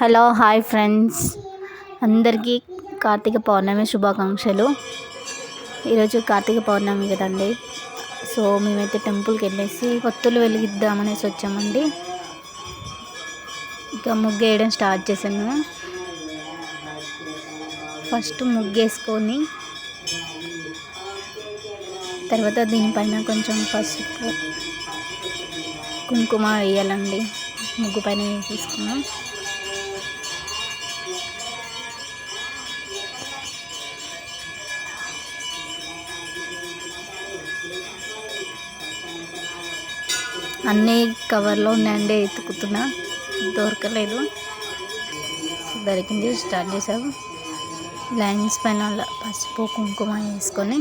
Hello hi friends, అందరికీ కార్తీక పౌర్ణమి శుభాకాంక్షలు. ఈరోజు కార్తీక పౌర్ణమి కదండి. సో మేమైతే టెంపుల్కి వెళ్ళేసి ఒత్తులు వెలిగిద్దామనేసి వచ్చామండి. ఇక ముగ్గు వేయడం స్టార్ట్ చేశాను. ఫస్ట్ ముగ్గేసుకొని తర్వాత దీనిపైన కొంచెం పసుపు కుంకుమ వేయాలండి. ముగ్గు పైన వేసేసుకున్నాం. అన్నీ కవర్లో ఉన్నాయండి, ఎత్తుకుతున్నా దొరకలేదు. దొరికింది, స్టార్ట్ చేసాము. లైన్స్ పైన పసుపు కుంకుమ వేసుకొని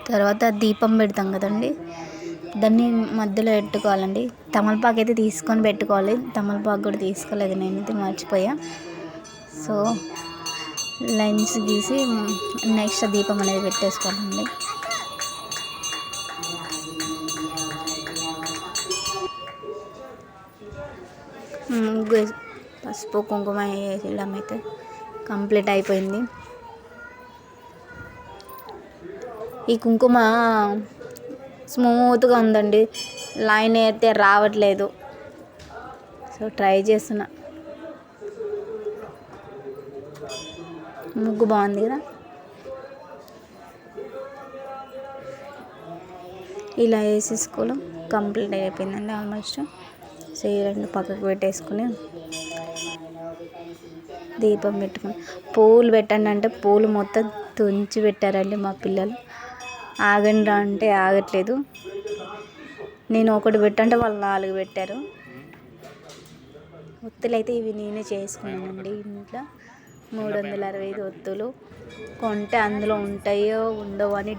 తర్వాత దీపం పెడతాం కదండి, దాన్ని మధ్యలో పెట్టుకోవాలండి. తమలపాకు అయితే తీసుకొని పెట్టుకోవాలి. తమలపాకు కూడా తీసుకోలేదు, నేనైతే మర్చిపోయా. సో లైన్స్ గీసి నెక్స్ట్ దీపం అనేది పెట్టేసుకోవాలండి. ముగ్గు పసుపు కుంకుమ వేయడం అయితే కంప్లీట్ అయిపోయింది. ఈ కుంకుమ స్మూత్గా ఉందండి, లైన్ అయితే రావట్లేదు. సో ట్రై చేస్తున్నా. ముగ్గు బాగుంది కదా. ఇలా వేసేసుకోవడం కంప్లీట్ అయిపోయిందండి ఆల్మోస్ట్. సో ఈ రెండు పక్కకు పెట్టేసుకుని దీపం పెట్టుకుని పూలు పెట్టండి అంటే పూలు మొత్తం తుంచి పెట్టారండి మా పిల్లలు. ఆగండి అంటే ఆగట్లేదు. నేను ఒకటి పెట్టంటే వాళ్ళు 4 పెట్టారు. ఒత్తులు అయితే ఇవి నేనే చేసుకున్నానండి ఇంట్లో. 365 ఒత్తులు కొంటే అందులో ఉంటాయో ఉండవో అని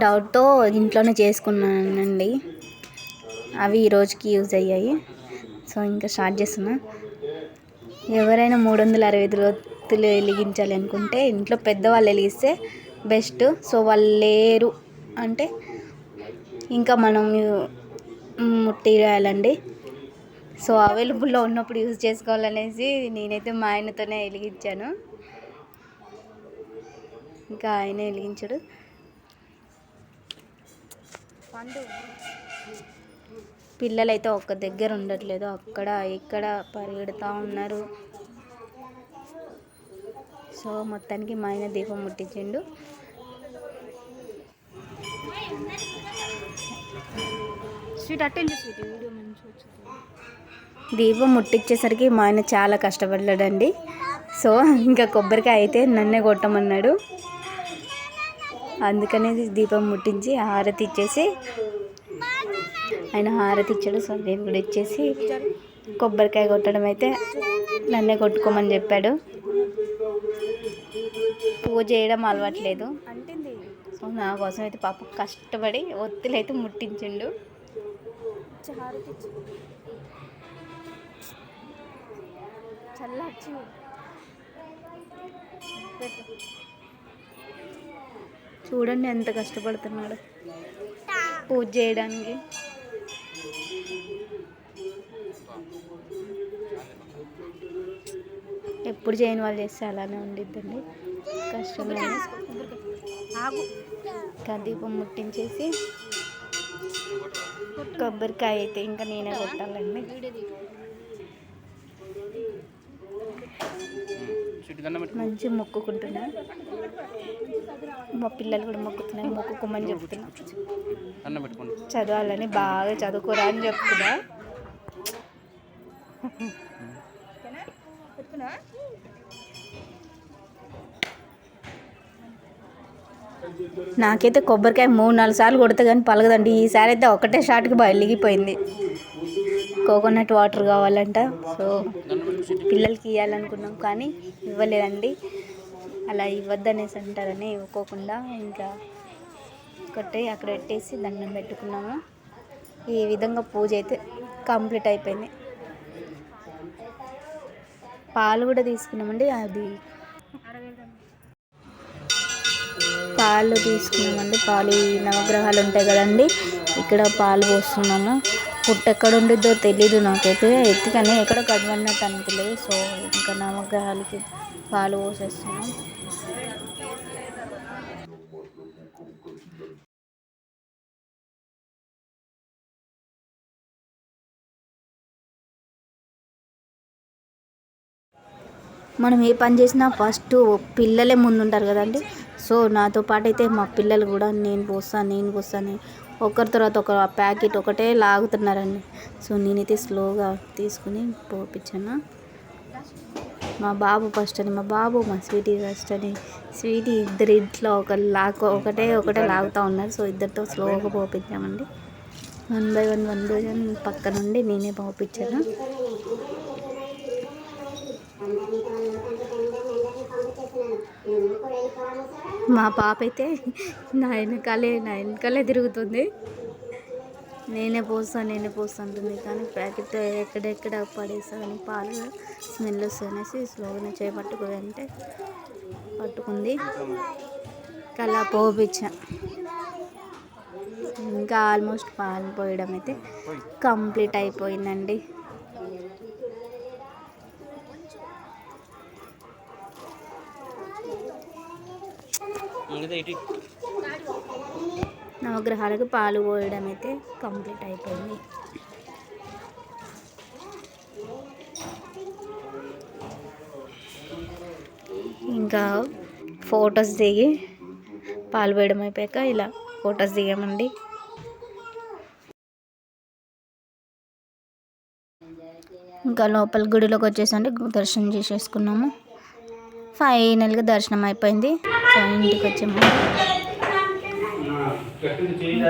డౌట్తో ఇంట్లోనే చేసుకున్నానండి. అవి ఈ రోజుకి యూజ్ అయ్యాయి. సో ఇంకా స్టార్ట్ చేస్తున్నా. ఎవరైనా 365 ఒత్తులు వెలిగించాలి అనుకుంటే ఇంట్లో పెద్దవాళ్ళు వెలిగిస్తే బెస్ట్. సో వాళ్ళు లేరు అంటే ఇంకా మనం ముట్టి రాయాలండి. సో అవైలబుల్లో ఉన్నప్పుడు యూజ్ చేసుకోవాలనేసి నేనైతే మా ఆయనతోనే వెలిగించాను. ఇంకా ఆయన వెలిగించాడు. పిల్లలైతే ఒక్క దగ్గర ఉండట్లేదు, అక్కడ ఇక్కడ పరిగెడుతూ ఉన్నారు. సో మొత్తానికి మా ఆయన దీపం ముట్టించిండు. దీపం ముట్టించేసరికి మా ఆయన చాలా కష్టపడ్డాడండి. సో ఇంకా కొబ్బరికాయ అయితే నన్నే కొట్టమన్నాడు. అందుకనే దీపం ముట్టించి హారతి ఇచ్చేసి ఆయన హారతి ఇచ్చాడు. సో నేను కూడా ఇచ్చేసి కొబ్బరికాయ కొట్టడం అయితే నన్నే కొట్టుకోమని చెప్పాడు. పూజ చేయడం అలవాట్లేదు. సో నా కోసం అయితే పాప కష్టపడి ఒత్తులు అయితే ముట్టించిండు. చూడండి ఎంత కష్టపడుతున్నాడు పూజ చేయడానికి. ఎప్పుడు చేయని వాళ్ళు చేస్తే అలానే ఉండిద్దండి, కష్టమే. దీపం ముట్టించేసి కొబ్బరికాయ అయితే ఇంకా నేనే కొట్టాలండి. మంచి మొక్కుకుంటున్నా. మా పిల్లలు కూడా మొక్కుతున్నారు, మొక్కుకోమని చెప్తున్నా. చదవాలని బాగా చదువుకోరా అని చెప్తున్నా. నాకైతే కొబ్బరికాయ 3-4 సార్లు కొడితే కానీ పలగదండి. ఈసారి అయితే ఒకటే షాట్కి వెలిగిపోయింది. కోకోనట్ వాటర్ కావాలంట. సో పిల్లలకి ఇవ్వాలనుకున్నాం కానీ ఇవ్వలేదండి. అలా ఇవ్వద్దనేసి అంటారని ఇవ్వకోకుండా ఇంకా ఒకటే అక్కడ పెట్టేసి దండం పెట్టుకున్నాము. ఈ విధంగా పూజ అయితే కంప్లీట్ అయిపోయింది. పాలు కూడా తీసుకున్నామండి. అది పాలు తీసుకున్నామండి. పాలు నవగ్రహాలు ఉంటాయి కదండి, ఇక్కడ పాలు పోస్తున్నాము. పుట్ట ఎక్కడ ఉండిద్దో తెలీదు నాకైతే, ఎత్తుకని ఎక్కడ కనబడినట్టు అనిపించలేదు. సో ఇంకా నవగ్రహాలకి పాలు పోసేస్తున్నాం. మనం ఏ పని చేసినా ఫస్ట్ పిల్లలే ముందుంటారు కదండి. సో నాతో పాటు అయితే మా పిల్లలు కూడా నేను పోస్తాను ఒకరి తర్వాత ఒక ప్యాకెట్ ఒకటే లాగుతున్నారండి. సో నేనైతే స్లోగా తీసుకుని పోపించాను. మా బాబు ఫస్ట్ అని, మా స్వీటీ ఫస్ట్ అని. స్వీటీ ఇంట్లో ఒకటే లాగుతూ ఉన్నారు. సో ఇద్దరితో స్లోగా పోపించామండి. 1 by 1 పక్క నుండి నేనే పోపించాను. మా పాప అయితే నా వెనకాలే తిరుగుతుంది. నేనే పోస్తాను అంటుంది. కానీ ప్యాకెట్ ఎక్కడెక్కడ పడేసాను, పాలు స్మెల్ వస్తాయనేసి స్లోగా చేపట్టుకుంటే పట్టుకుంది. అలా పోపించా. ఇంకా ఆల్మోస్ట్ పాలు పోయడం అయితే కంప్లీట్ అయిపోయిందండి. నవగ్రహాలకు పాలు పోయడం అయితే కంప్లీట్ అయిపోయింది. ఇంకా ఫొటోస్ దిగి పాలు పోయడం అయిపోయాక ఇలా ఫొటోస్ దిగామండి. ఇంకా లోపల గుడిలోకి వచ్చేసండి దర్శనం చేసేసుకున్నాము. ఫైనల్గా దర్శనం అయిపోయింది. సో ఇంటికి వచ్చాము.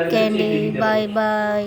ఓకే అండి, బాయ్.